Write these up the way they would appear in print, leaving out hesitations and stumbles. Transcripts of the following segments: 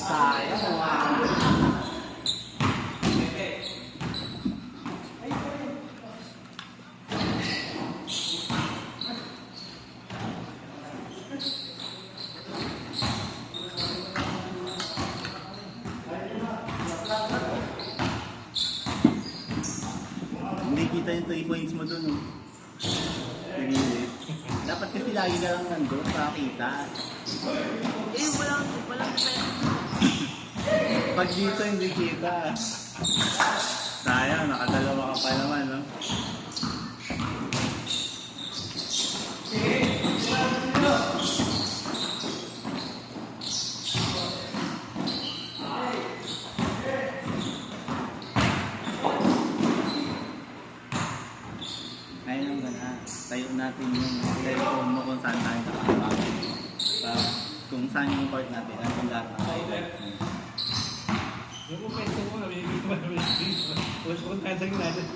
Sayang ah. Hindi kita yung 3 points mo dun, oh. Nagilid. Dapat kasi lagi ka lang nandun para kita. Eh, walang pwede. Pag dito hindi kita. Sayang, nakadalawa ka pa naman, no? Ayun lang na. Tayo natin yung telephone mo kung saan tayo nakakapagod. Kung saan yung part natin, at kung lahat ng highlight mo. Yung momento mo, nabibig mo. Tapos kung tasag natin.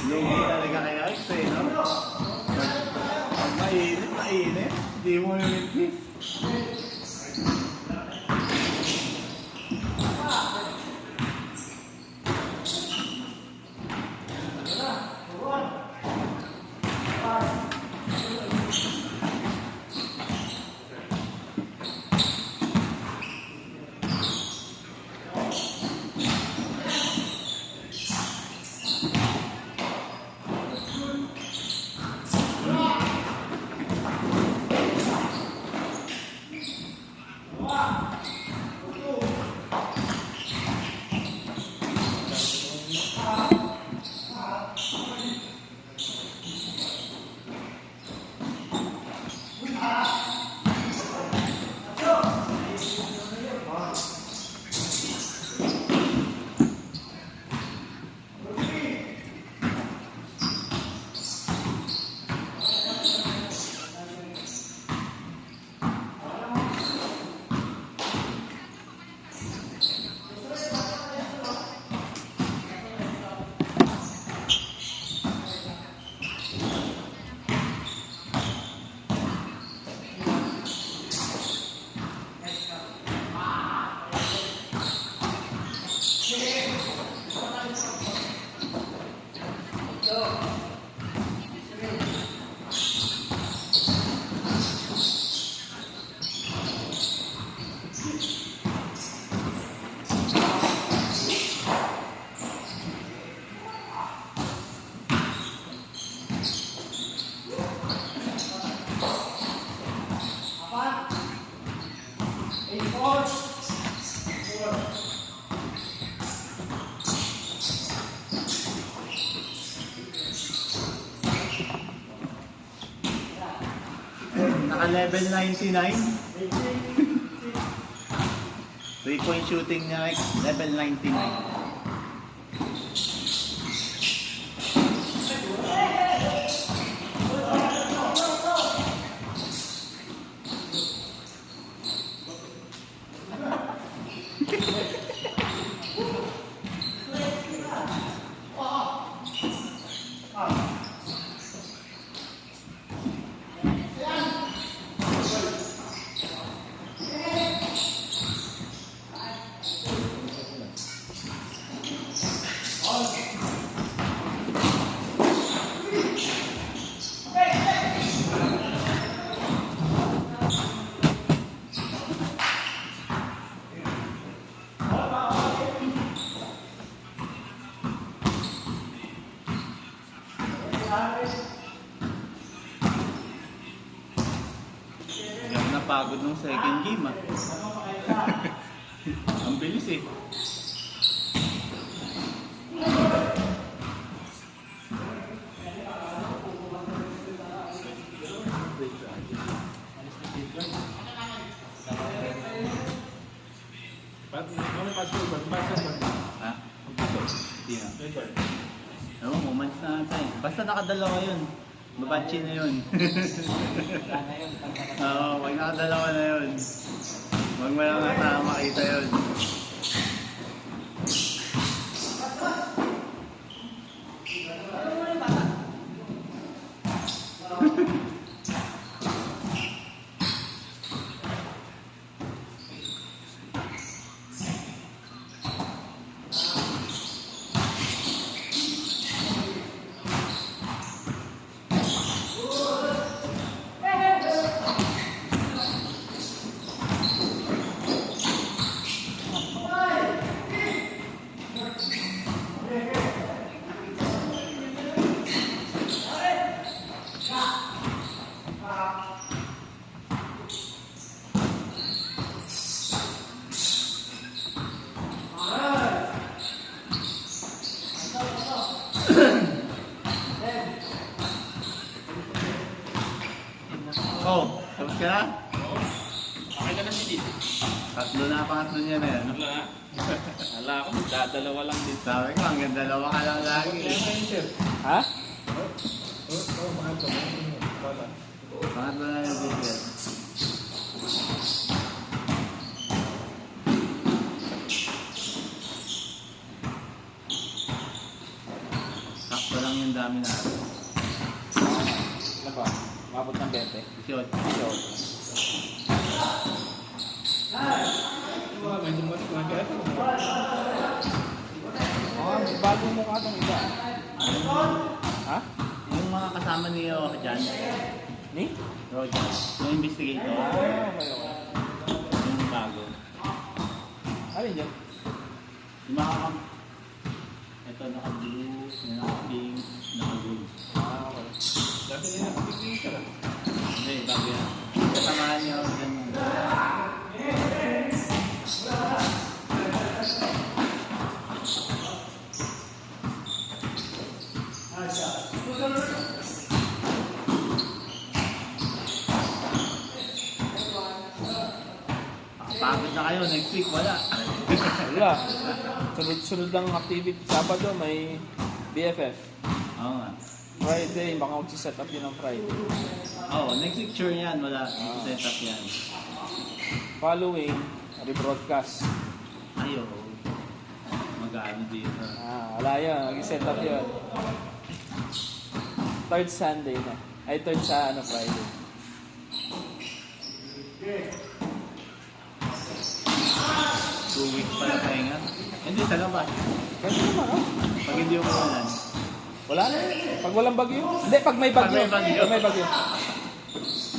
Lugi talaga kay Alex eh, no? Pag mainit. Hindi mo nilipis. Naka level 99. 3-point shooting niya, level 99. Hindi ako napagod nung second game ah. Ang bilis eh. Ha? Hindi na. Ewan, moments na ata eh. Basta nakadalawa yun. Babanchi na yun. Sana yun. Oo, pag nakadalawa na yun. Huwag mo lang nata makita yun. Oh, tapos ka na? Okay ka na si Dito. Tatlo na, pangatlo niya na yan. Ano na? Wala ako, magdadalawa lang dito. Sabi ko, hanggang dalawa ka lang lagi. Ha? Pangatlo na yung video. Sakto lang yung dami na. Ano ba? Mabot ng 20. 18. Medyo mas magat. Bago mo ka itong iba. Ha? Yung mga kasama niyo dyan, Ni? Roger, yung investigator, Okay. yung bago. Ano yun? Yung mga ito, naka-blue, yung naka-pink, naka-blue. Okay. Dati nila nakapigil ka lang. Hindi, bago yan. Kasamahan niyo dyan. Pagod na kayo, next week wala. Wala. Sunod-sunod lang ang activity. Sabado may BFF. Oo nga. Friday, baka mag-set up yun ng Friday. Oo, next week sure yan, wala. Set up yan. Following, rebroadcast. Ayo. Mag-ano dito. Wala yan. Mag-set up yun. Third Sunday na. Ay, third sa Friday. Two weeks pala pahinga. Hindi, sa labas. Pwede naman, oh. Pag hindi umulan. Wala na. Pag walang bagyo. Hindi, pag may bagyo. Pag may bagyo. Pag may bagyo.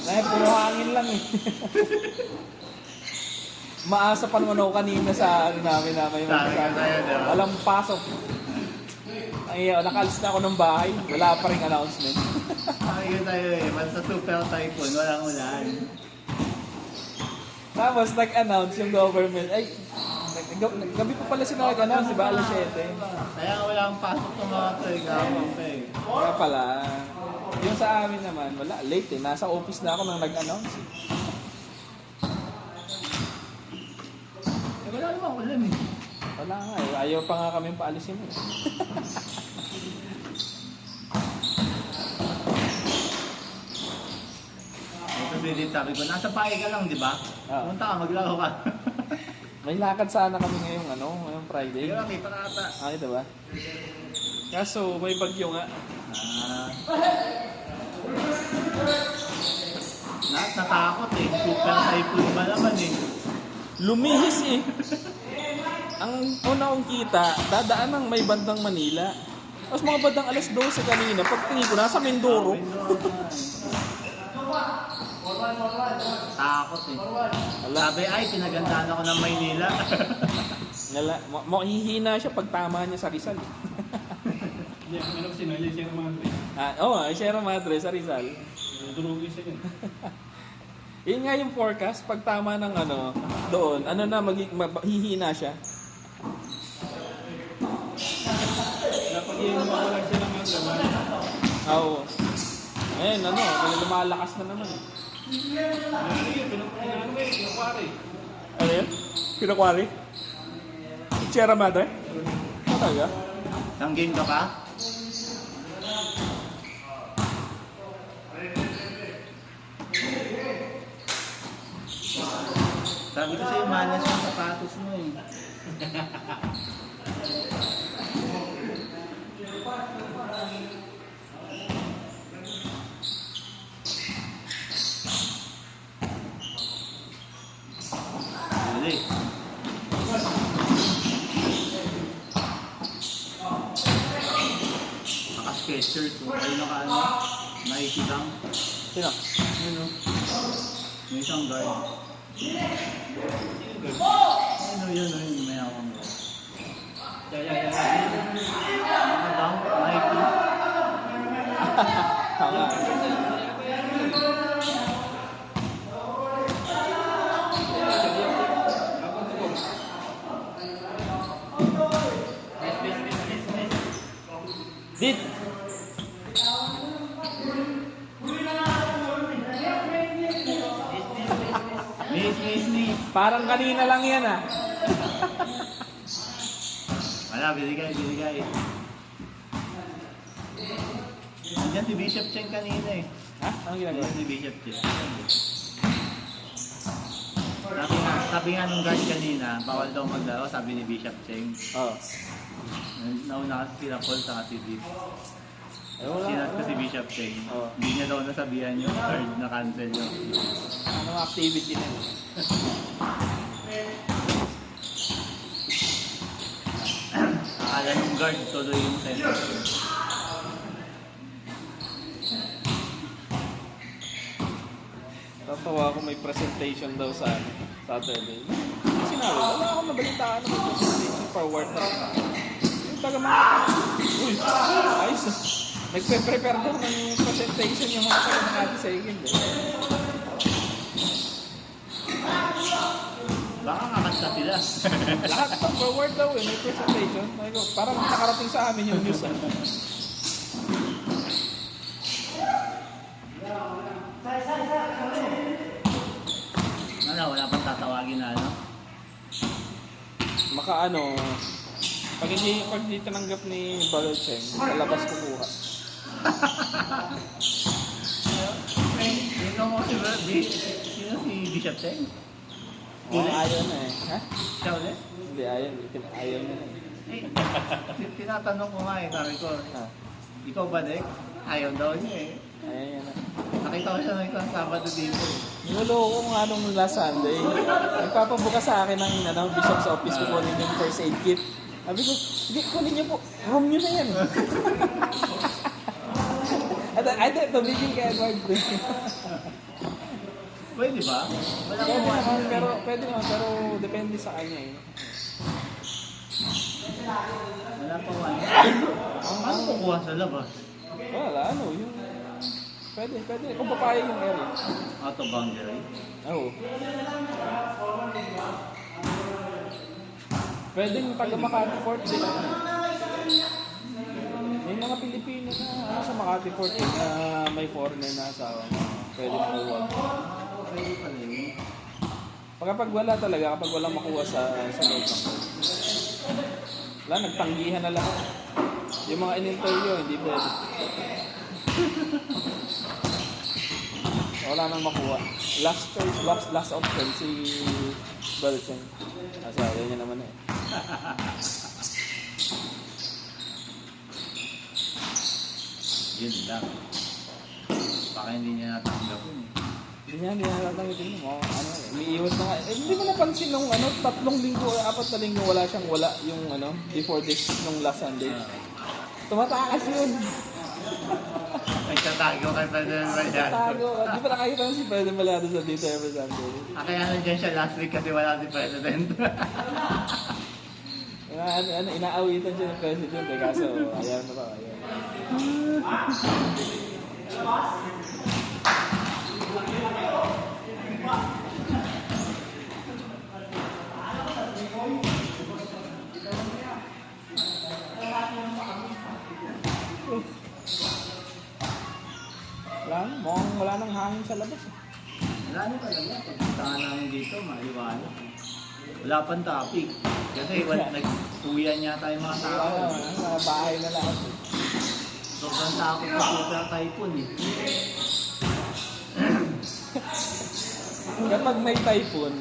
Dahil puro hangin lang eh. Maasa pa naman ako kanina sa ano namin na may Sabi ka sa'yo, diba? walang pasok. Ay, nakalis na ako ng bahay. Wala pa rin announcement. Ayun tayo eh. Basta super typhoon, walang ulan. Tapos nag-announce yung government. Ay, gabi pa pala sila nag-announce, di ba? Alas 7. Kaya wala akong pasok ng mga taligawang pa eh. Kaya pala, yung sa amin naman, wala, late eh. Nasa office na ako nang nag-announce eh. Wala namang ulan eh. Wala nga eh. Ayaw pa nga kami paalisin eh. Kasi din sabi ko, nasa pae ka lang, di ba? Oo. Punta ka, maglaro ka. May lakad sana kami ngayong Friday. Hindi ka kita na ata. Ah, ito ba? Kaso, may bagyo nga. Lahat natakot eh. Super typhoon ba naman eh. Lumihis eh. Ang una kong kita, dadaan ng may bandang Manila. Tapos mga bandang alas 12 kanina, pagtingin ko, nasa Mindoro. Takot eh. Sabi ay, pinagandaan ako ng Maynila. Hihina siya pag tama niya sa Rizal. Hindi, ano kasi sinali siya ng mga tree. Sierra Madre sa Rizal. Durugin siya yun. Yun nga yung forecast, pag tama ng doon, hihina siya. Dapat yung mawalan siya ng mga trabaho. Oo. Ayun, lumalakas na naman. Ano yun, pinapakinaano eh, pinakwari. Ano yun? Pinakwari? Sierra Madre? Talaga? Nang game ka pa? Sabi ko sa'yo, malas yung sapatos mo eh. Huli. Naka-sketchers. Ay naka-ano? Nike lang. Sino? Yun o. May isang guard. Ano yun o yung may akong guard. Naka-dunk, Nike. Tama. Dit! Miss. Parang kanina lang yan ah. Wala, binigay. Nandiyan si Bishop Cheng kanina eh. Ha? Anong ginagawa? Nandiyan si Bishop Cheng. Sabi nga nung guard kanina, bawal daw maglaro, sabi ni Bishop Cheng. Oo. Nauna kasi sila Paul sa si Deep. Eh, wala. Sinat ko si Bishop Cheng. Oo. Hindi niya daw nasabihan yung third na cancel yun. Anong activity na yun? Akala nung guard, tuloy yung center. Tatawa ako may presentation daw sa Saturday. Sinabi, wala akong nabalitaan ng presentation forward na. Yung taga mga... Uy! Ayos ah. Nagpe-prepare daw ng presentation yung mga taga ng Ate Segin. Baka kakanta sila. Lahat ng forward daw eh, may presentation. Parang nakarating sa amin yung news ah. Wala pang tatawagin na ano. Maka ano, pag hindi tinanggap ni Balol Cheng, sa labas kukuha. Sino mo sino si Bishop Cheng? Ayaw na eh. Ha? Siya ulit? Hindi, ayaw na eh. Tinatanong ko nga eh, sabi ko, Ha? ikaw ba Dek? Ayaw daw niya eh. Ayaw na. Nakita ko siya ng isang Sabado dito eh. Niloloko ko nga nung last Sunday. Nagpapabuka sa akin ng bishop's office ko kunin yung first aid kit. Sabi ko, hindi, kunin niyo po. Room niyo na yan. At tumigil kay Edward. Pwede ba? Wala Pwede ko naman, pero depende sa kanya eh. Wala pa wala. Ano kukuha sa labas? Wala, yung... Pwede. Kung papayag yung area. Out of boundary? Oo. Pwede yung taga Makati Fort din. May mga Pilipino na sa Makati Fort din na may foreigner na asawa. Pwede makuha. Pwede pa rin. Kapag wala talaga, kapag walang makuha sa loob ng court. Wala, nagtanggihan na lang. Yung mga in-interview, hindi pwede. Wala nang makuha. Last choice, last option, si Belchen. Kasi ayaw niya naman eh. Yun lang. Baka hindi niya natanggap yun eh. Hindi niya natatanggapin mo. Umiiwas na nga. Hindi mo napansin nung 3 linggo o 4 na linggo wala yung before this, nung last Sunday. Tumatakas yun. Nagtatago kay President Malyado. Tago. Di ba nakakita mo si President Malyado sa dito every Sunday? Kaya nandiyan siya last week kasi wala si President. Inaawitan siya ng President eh. Kaso ayaw na ba? Ayaw. Wala nang hangin sa labas. Wala na talaga. Pagpuntahan namin dito, maliwanag. Wala pang topic. Kasi nag-uwian yata yung mga tao. Sa bahay na lahat. Sobrang takot sa super typhoon eh. Kapag may typhoon,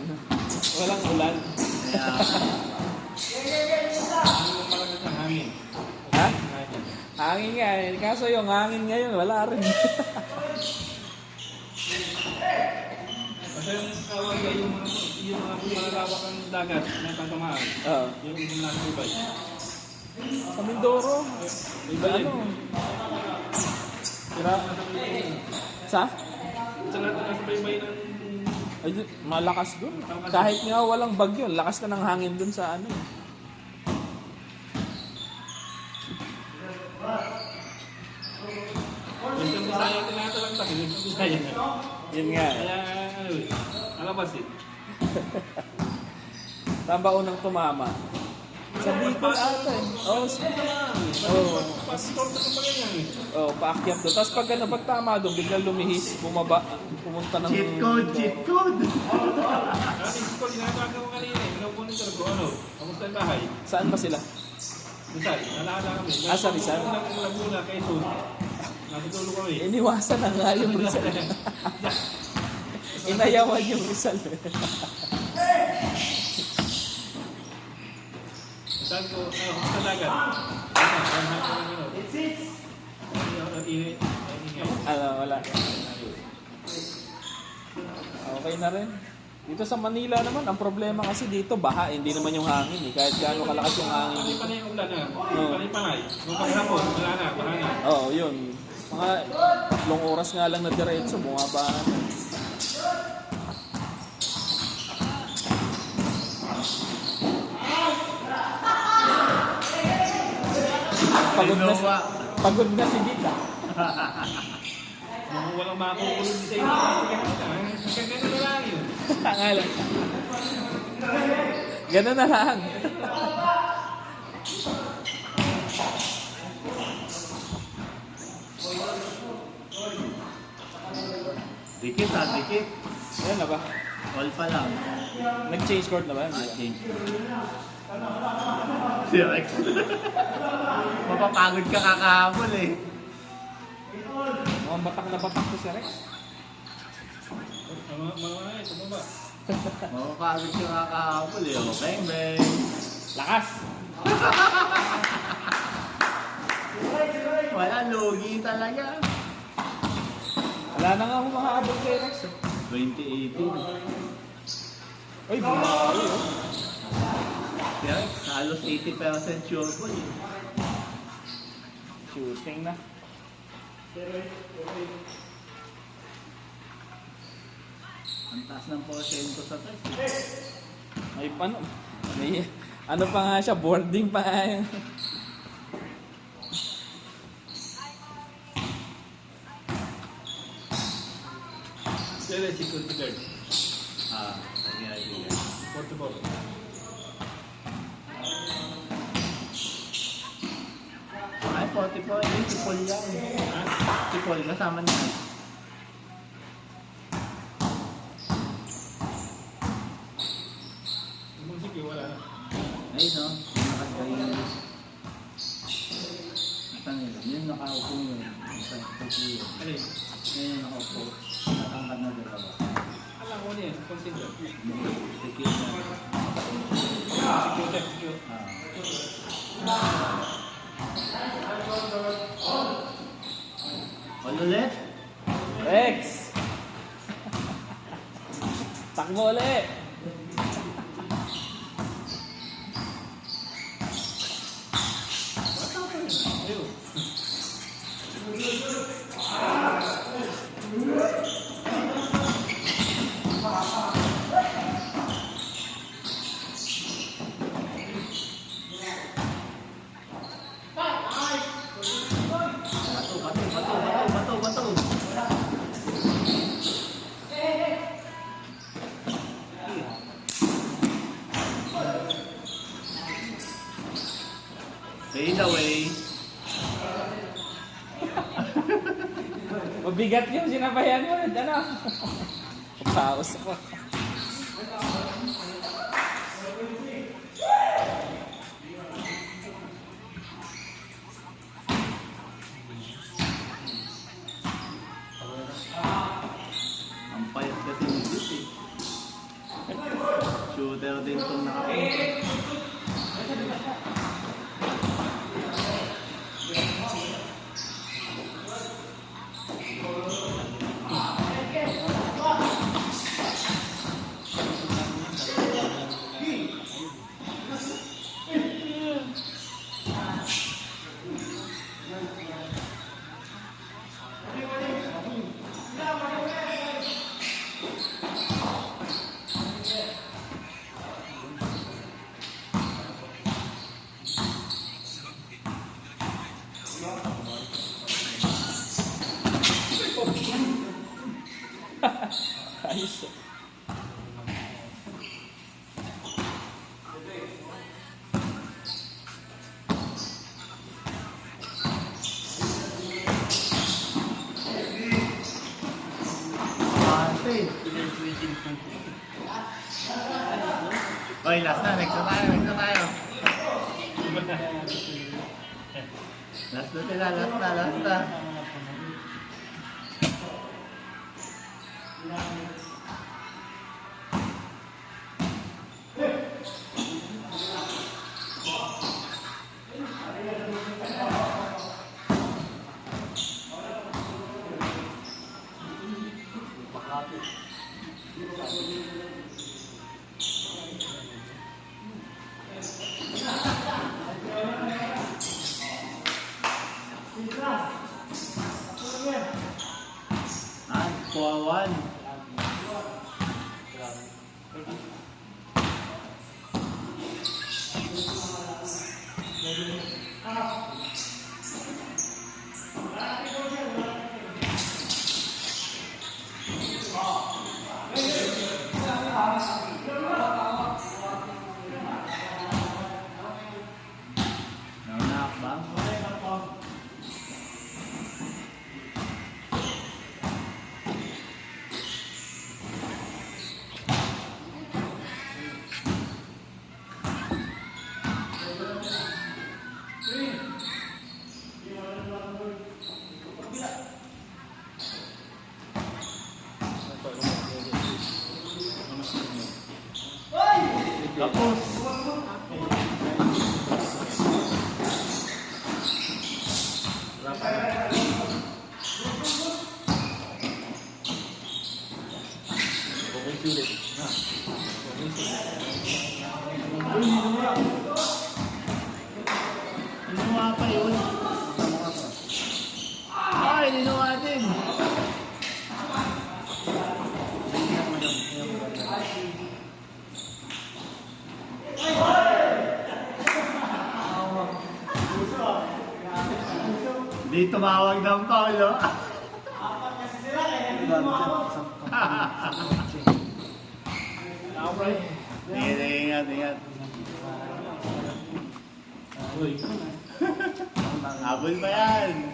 Walang ulan. Kaya, Ano malakas ang hangin? Ha? Hangin. Hangin nga eh. Kaso yung hangin ngayon, wala rin. Kasi yung tawag ay yung mga malalawak ang dagat na tatamaan. Oo. Yung nasa Dubai. Sa Mindoro. Iba yun. Ano? Tira. Sa? Sa lahat nasa baybay ng... Ay, malakas doon. Kahit nga walang bagyo, lakas na ng hangin doon sa ano. Yung sa Bisaya tinatalagtak, yung sa Bisaya na. Yun nga eh. Kaya ano eh, alabas eh. Saan ba unang tumama? Sa Bicol ata eh. Oo. Oo. Pastor sa kapag yan eh. Oh, paakyat doon. Tapos pag ano, pag tama doon, biglang lumihis, bumaba, pumunta ng... cheat code, cheat code. Dati ko, ginagawa ko kanina eh. Pinapunta ko ano, kamusta yung bahay? Saan ba sila? Rizal, nalala kami. Ah, sa Rizal? Laguna, Quezon. Natutulog kami. Iniwasan na nga yung Rizal. Inayawan yung Rizal. Saan ko, sa dagat. Wala. Okay na rin. Dito sa Manila naman, ang problema kasi dito, baha. Hindi naman yung hangin eh. Kahit gaano kalakas yung hangin dito. Panay yung ulan na. Panay-panay. Nung paghapon, wala na, baha na. Oo, yun. Mga long oras nga lang na diretso, bumaba na. Pagod na si Dita. Kung walang makukulong sa inyo, ganyan na lang yun. Tangal. Ganun na lang. Dikit ha, dikit. Ayan na ba? All pa lang. Nag-change court na ba? Change. Si Rex. Mapapagod ka kakahabol eh. Mukhang batak na batak ko si Rex. Mga ito mo ba? Mapapagod ka kakahabol eh. Oh, bang bang. Lakas! Wala, logi talaga. Wala na nga akong makaabot kay Rex. 2018. Uy, bumawi oh. Si Rex, halos 80% sure ball eh. Shooting na. Ang taas ng porsyento sa test. May paano? May, ano pa nga siya, boarding pa nga yun. Sila si Kultigard. Ah, nangyari yan. Portable. Ay, 44. Ay, si Paul yan. Si Paul, kasama niya. Yung musik eh, wala na. Ay, no? Nakagay. Saan yun? Yun nakaupo yun. Saan yun? Ano yun? Yun nakaupo. Natangkad na dalawa. Alam ko niya, consider. Tikit na. Secure. All ulit? Rex! Takbo ulit! Ayun. Bato. Fade away. Mabigat yung sinabayan mo. Ano? Paus ako. Ang payat kasi ni Jit eh. Shoot Pero din itong nakapunta. Ayos. Oy, last na. Next na tayo. Next na tayo. Last na sila. Last na. Last na. Ah, 4-1. Naunak ba? Tapos. Inuwa pa yun. Ay, inuwa din. Di tumawag ng Paulo. Ingat, ingat. Habol ba yan?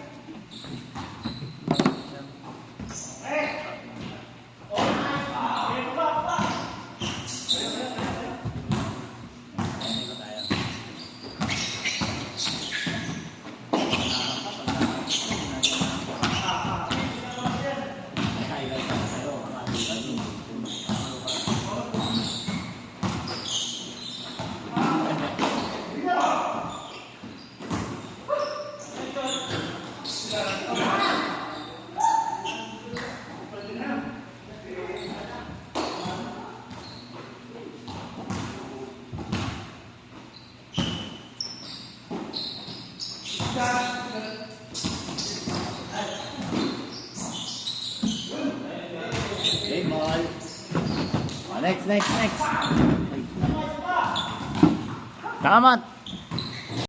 Okay, ball. Oh, next. Kamat.